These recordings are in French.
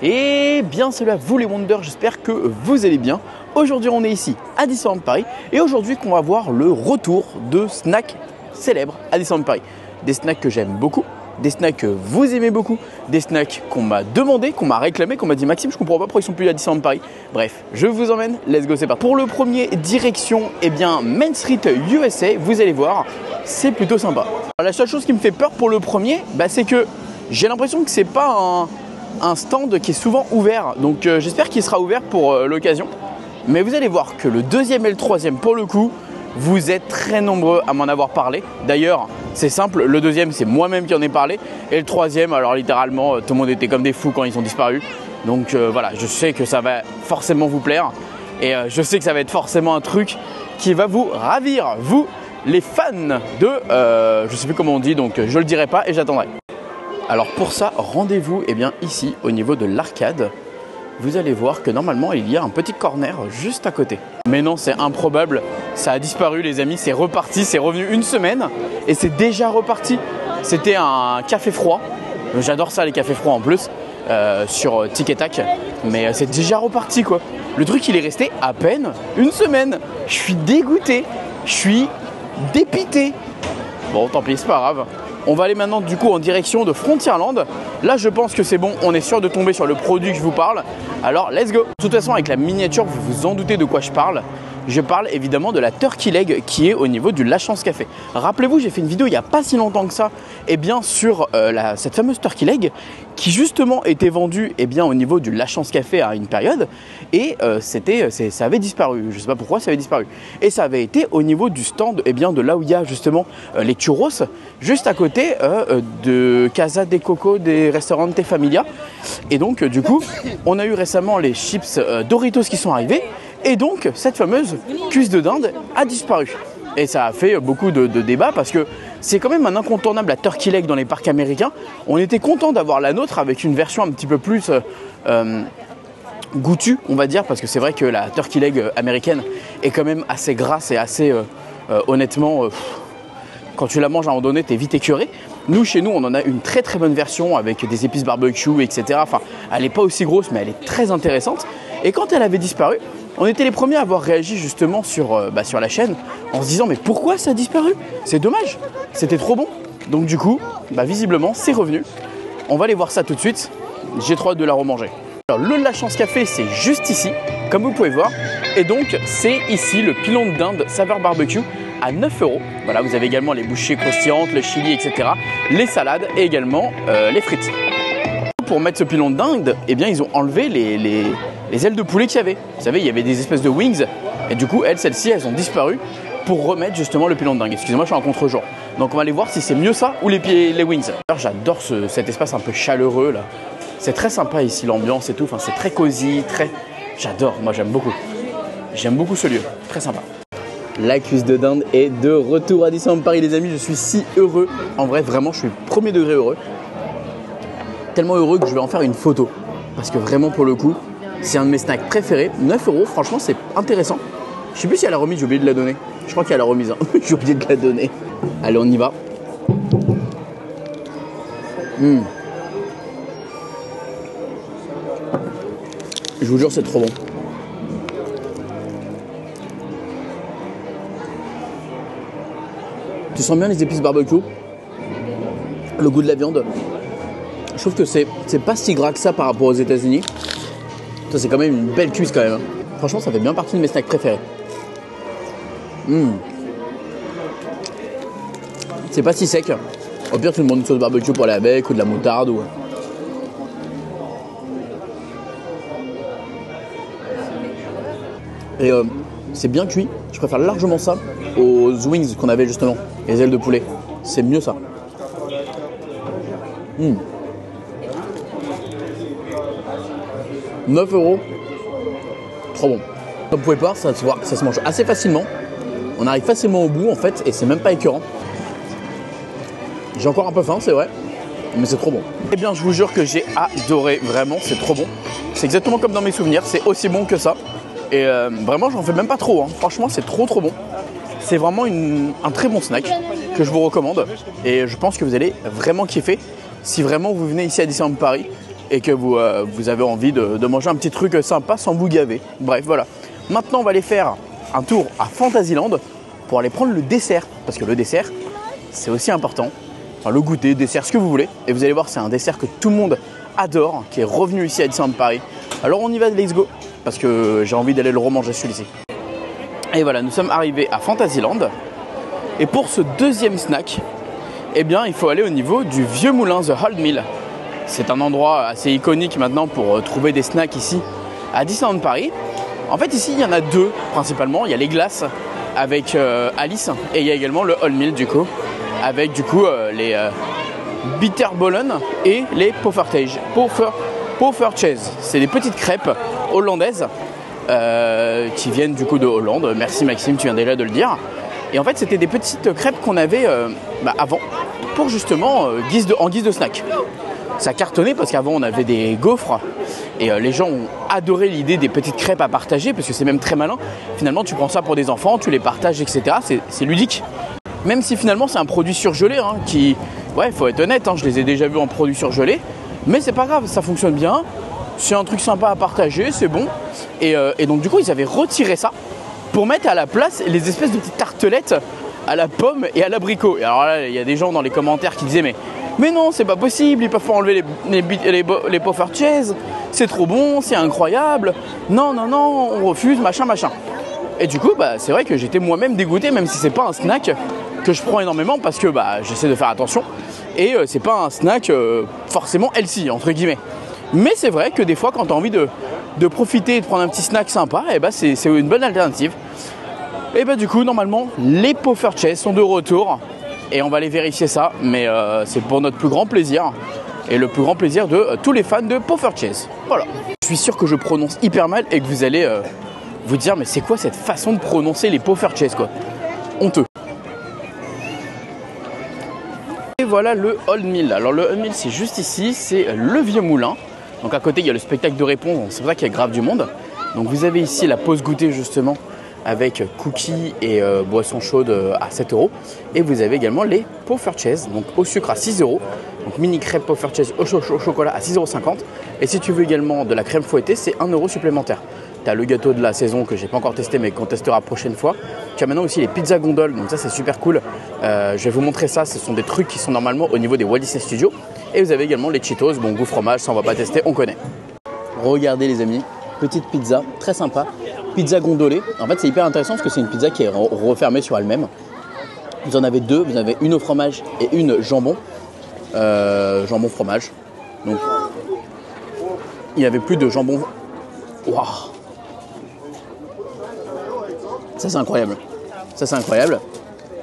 Et bien salut à vous les Wonders, j'espère que vous allez bien. Aujourd'hui on est ici à Disneyland Paris et aujourd'hui qu'on va voir le retour de snacks célèbres à Disneyland Paris. Des snacks que j'aime beaucoup, des snacks que vous aimez beaucoup, des snacks qu'on m'a demandé, qu'on m'a réclamé, qu'on m'a dit Maxime je comprends pas pourquoi ils sont plus à Disneyland Paris. Bref, je vous emmène, let's go, c'est parti. Pour le premier, direction Main Street USA, vous allez voir, c'est plutôt sympa. Alors, la seule chose qui me fait peur pour le premier, c'est que j'ai l'impression que c'est pas un stand qui est souvent ouvert, donc j'espère qu'il sera ouvert pour l'occasion. Mais vous allez voir que le deuxième et le troisième, pour le coup, vous êtes très nombreux à m'en avoir parlé. D'ailleurs, c'est simple, le deuxième, c'est moi-même qui en ai parlé. Et le troisième, alors littéralement, tout le monde était comme des fous quand ils ont disparu. Donc voilà, je sais que ça va forcément vous plaire. Et je sais que ça va être forcément un truc qui va vous ravir, vous, les fans de... je sais plus comment on dit, donc je le dirai pas et j'attendrai. Alors pour ça, rendez-vous ici au niveau de l'arcade. Vous allez voir que normalement il y a un petit corner juste à côté. Mais non, c'est improbable, ça a disparu les amis, c'est reparti, c'est revenu une semaine et c'est déjà reparti. C'était un café froid, j'adore ça les cafés froids en plus, sur Tic et Tac, mais c'est déjà reparti quoi. Le truc il est resté à peine une semaine, je suis dégoûté, je suis dépité. Bon tant pis, c'est pas grave. On va aller maintenant du coup en direction de Frontierland. Là je pense que c'est bon, on est sûr de tomber sur le produit que je vous parle. Alors let's go. De toute façon avec la miniature vous vous en doutez de quoi je parle. Je parle évidemment de la Turkey Leg qui est au niveau du La Chance Café. Rappelez-vous, j'ai fait une vidéo il n'y a pas si longtemps que ça sur cette fameuse Turkey Leg qui justement était vendue au niveau du La Chance Café à une période et ça avait disparu. Je ne sais pas pourquoi ça avait disparu. Et ça avait été au niveau du stand de là où il y a justement les churros, juste à côté de Casa de Coco des Restaurante Familia. Et donc du coup, on a eu récemment les chips Doritos qui sont arrivés. Et donc, cette fameuse cuisse de dinde a disparu. Et ça a fait beaucoup de débats parce que c'est quand même un incontournable la Turkey Leg dans les parcs américains. On était content d'avoir la nôtre avec une version un petit peu plus goûtue, on va dire, parce que c'est vrai que la Turkey Leg américaine est quand même assez grasse et assez, honnêtement, quand tu la manges à un moment donné, t'es vite écœuré. Nous, chez nous, on en a une très très bonne version avec des épices barbecue, etc. Enfin, elle n'est pas aussi grosse, mais elle est très intéressante. Et quand elle avait disparu, on était les premiers à avoir réagi justement sur la chaîne en se disant mais pourquoi ça a disparu? C'est dommage, c'était trop bon. Donc du coup, visiblement, c'est revenu. On va aller voir ça tout de suite. J'ai trop hâte de la remanger. Alors le La Chance Café, c'est juste ici, comme vous pouvez voir. Et donc, c'est ici le pilon de dinde saveur barbecue à 9 €. Voilà, vous avez également les bouchées croustillantes, le chili, etc. Les salades et également les frites. Pour mettre ce pilon de dinde, ils ont enlevé les ailes de poulet qu'il y avait. Vous savez, il y avait des espèces de wings et du coup, celles-ci, elles ont disparu pour remettre justement le pilon de dinde. Excusez-moi, je suis en contre-jour. Donc on va aller voir si c'est mieux ça ou les wings. Alors, j'adore cet espace un peu chaleureux là. C'est très sympa ici, l'ambiance et tout. Enfin, c'est très cosy, J'adore, moi j'aime beaucoup. J'aime beaucoup ce lieu, très sympa. La cuisse de dinde est de retour à Disneyland Paris les amis, je suis si heureux. En vrai, vraiment, je suis premier degré heureux. Tellement heureux que je vais en faire une photo. Parce que vraiment, pour le coup, c'est un de mes snacks préférés. 9 €, franchement, c'est intéressant. Je sais plus si elle a remise, j'ai oublié de la donner. Je crois qu'il y a la remise, hein. J'ai oublié de la donner. Allez, on y va. Je vous jure, c'est trop bon. Tu sens bien les épices barbecue, le goût de la viande. Je trouve que c'est pas si gras que ça par rapport aux États-Unis. Ça, c'est quand même une belle cuisse quand même. Franchement, ça fait bien partie de mes snacks préférés. C'est pas si sec. Au pire, tu demandes une sauce barbecue pour aller avec ou de la moutarde ou... Et c'est bien cuit. Je préfère largement ça aux wings qu'on avait justement, les ailes de poulet. C'est mieux ça. 9 €. Trop bon. Comme vous pouvez voir, ça se mange assez facilement. On arrive facilement au bout en fait et c'est même pas écœurant. J'ai encore un peu faim, c'est vrai, mais c'est trop bon. Eh bien, je vous jure que j'ai adoré, vraiment, c'est trop bon. C'est exactement comme dans mes souvenirs, c'est aussi bon que ça. Et vraiment, j'en fais même pas trop, hein. Franchement, c'est trop bon. C'est vraiment un très bon snack que je vous recommande. Et je pense que vous allez vraiment kiffer si vraiment vous venez ici à Disneyland Paris et que vous avez envie de manger un petit truc sympa sans vous gaver. Bref, voilà. Maintenant, on va aller faire un tour à Fantasyland pour aller prendre le dessert. Parce que le dessert, c'est aussi important. Enfin, le goûter, dessert, ce que vous voulez. Et vous allez voir, c'est un dessert que tout le monde adore, qui est revenu ici à Disneyland Paris. Alors, on y va, let's go. Parce que j'ai envie d'aller le remanger celui-ci. Et voilà, nous sommes arrivés à Fantasyland. Et pour ce deuxième snack, eh bien, il faut aller au niveau du Vieux Moulin, The Old Mill. C'est un endroit assez iconique maintenant pour trouver des snacks ici à Disneyland Paris. En fait, ici, il y en a deux principalement. Il y a les glaces avec Alice et il y a également le Old Mill du coup, avec du coup les Bitterballen et les Poffertjes. C'est des petites crêpes hollandaises qui viennent du coup de Hollande. Merci Maxime, tu viens déjà de le dire. Et en fait, c'était des petites crêpes qu'on avait avant pour justement en guise de snack. Ça cartonnait parce qu'avant on avait des gaufres et les gens ont adoré l'idée des petites crêpes à partager parce que c'est même très malin. Finalement, tu prends ça pour des enfants, tu les partages, etc. C'est ludique. Même si finalement c'est un produit surgelé qui, ouais, faut être honnête, je les ai déjà vus en produit surgelé, mais c'est pas grave, ça fonctionne bien. C'est un truc sympa à partager, c'est bon. Et donc du coup, ils avaient retiré ça pour mettre à la place les espèces de petites tartelettes à la pomme et à l'abricot. Et alors là, il y a des gens dans les commentaires qui disaient mais non, c'est pas possible, ils peuvent pas enlever les Poffertjes, c'est trop bon, c'est incroyable. Non, on refuse, machin. Et du coup, c'est vrai que j'étais moi-même dégoûté, même si c'est pas un snack que je prends énormément parce que j'essaie de faire attention. Et c'est pas un snack forcément healthy, entre guillemets. Mais c'est vrai que des fois, quand tu as envie de profiter et de prendre un petit snack sympa, c'est une bonne alternative. Et du coup, normalement, les Poffertjes sont de retour. Et on va aller vérifier ça, mais c'est pour notre plus grand plaisir. Et le plus grand plaisir de tous les fans de Poffertjes. Voilà. Je suis sûr que je prononce hyper mal et que vous allez vous dire, mais c'est quoi cette façon de prononcer les Poffertjes, quoi. Honteux. Et voilà le Old Mill. Alors le Old Mill, c'est juste ici, c'est le Vieux Moulin. Donc à côté, il y a le spectacle de réponse, c'est pour ça qu'il y a grave du monde. Donc vous avez ici la pause goûter justement avec cookies et boissons chaudes à 7 €. Et vous avez également les Poffertjes, donc au sucre à 6 €. Donc mini crêpe Poffertjes au chocolat à 6,50 €. Et si tu veux également de la crème fouettée, c'est 1 € supplémentaire. Tu as le gâteau de la saison que j'ai pas encore testé mais qu'on testera prochaine fois. Tu as maintenant aussi les pizzas gondoles, donc ça c'est super cool. Je vais vous montrer ça, ce sont des trucs qui sont normalement au niveau des Walt Disney Studios. Et vous avez également les Cheetos, bon goût fromage, ça on va pas tester, on connaît. Regardez les amis, petite pizza, très sympa. Pizza gondolée, en fait c'est hyper intéressant parce que c'est une pizza qui est refermée sur elle-même. Vous en avez deux, vous avez une au fromage et une jambon. Jambon fromage. Donc il n'y avait plus de jambon. Waouh! Ça c'est incroyable. Ça c'est incroyable.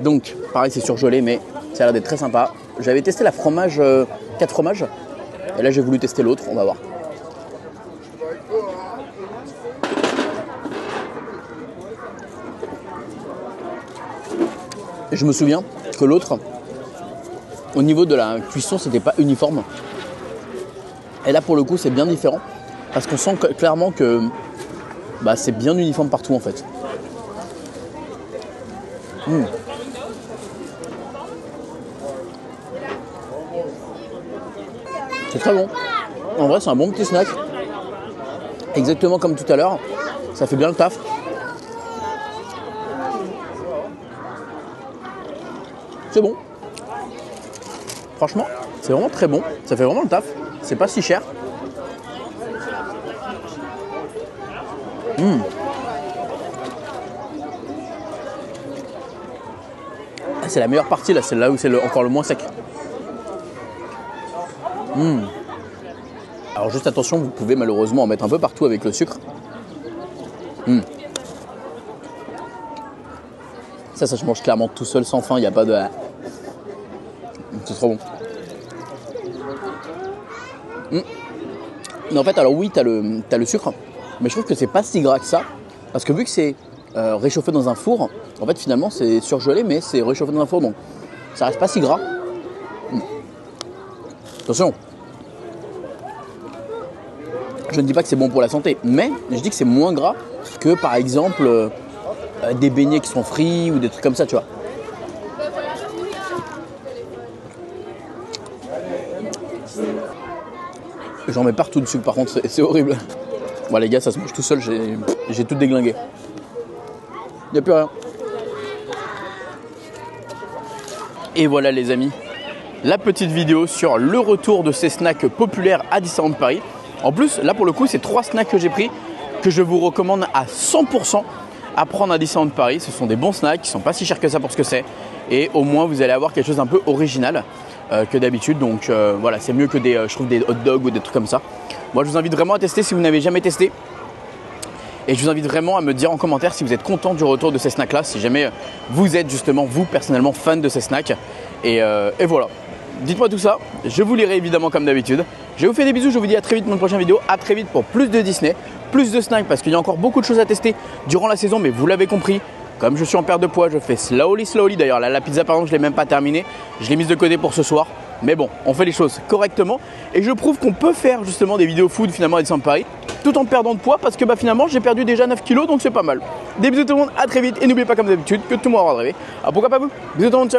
Donc pareil c'est surgelé mais ça a l'air d'être très sympa. J'avais testé la fromage 4 fromages. Et là j'ai voulu tester l'autre, on va voir. Et je me souviens que l'autre, au niveau de la cuisson, c'était pas uniforme. Et là pour le coup c'est bien différent. Parce qu'on sent clairement que c'est bien uniforme partout en fait. C'est très bon. En vrai c'est un bon petit snack. Exactement comme tout à l'heure. Ça fait bien le taf. C'est bon. Franchement, c'est vraiment très bon. Ça fait vraiment le taf. C'est pas si cher. C'est la meilleure partie là, c'est là où c'est encore le moins sec. Alors juste attention, vous pouvez malheureusement en mettre un peu partout avec le sucre. Ça se mange clairement tout seul sans faim, il n'y a pas de... C'est trop bon. Mais en fait, alors oui, t'as le sucre, mais je trouve que c'est pas si gras que ça, parce que vu que c'est réchauffé dans un four, en fait finalement c'est surgelé, mais c'est réchauffé dans un four, donc ça reste pas si gras. Attention, je ne dis pas que c'est bon pour la santé, mais je dis que c'est moins gras que par exemple des beignets qui sont frits ou des trucs comme ça, tu vois. J'en mets partout dessus par contre, c'est horrible. Bon les gars, ça se mange tout seul, j'ai tout déglingué. Il n'y a plus rien. Et voilà les amis, la petite vidéo sur le retour de ces snacks populaires à Disneyland Paris. En plus, là pour le coup, c'est 3 snacks que j'ai pris, que je vous recommande à 100% à prendre à Disneyland Paris. Ce sont des bons snacks, qui ne sont pas si chers que ça pour ce que c'est. Et au moins, vous allez avoir quelque chose d'un peu original que d'habitude. Donc voilà, c'est mieux que je trouve des hot dogs ou des trucs comme ça. Moi, je vous invite vraiment à tester si vous n'avez jamais testé. Et je vous invite vraiment à me dire en commentaire si vous êtes content du retour de ces snacks-là, si jamais vous êtes justement, vous, personnellement, fan de ces snacks. Et voilà. Dites-moi tout ça, je vous lirai évidemment comme d'habitude. Je vous fais des bisous, je vous dis à très vite pour une prochaine vidéo. À très vite pour plus de Disney, plus de snacks, parce qu'il y a encore beaucoup de choses à tester durant la saison, mais vous l'avez compris. Comme je suis en perte de poids, je fais slowly. D'ailleurs, la pizza, par exemple, je ne l'ai même pas terminée. Je l'ai mise de côté pour ce soir. Mais bon, on fait les choses correctement. Et je prouve qu'on peut faire justement des vidéos food finalement à Disneyland Paris, tout en perdant de poids, parce que finalement, j'ai perdu déjà 9 kilos, donc c'est pas mal. Des bisous tout le monde, à très vite. Et n'oubliez pas comme d'habitude que tout le monde aura rêvé. Ah, pourquoi pas vous? Bisous tout le monde, ciao.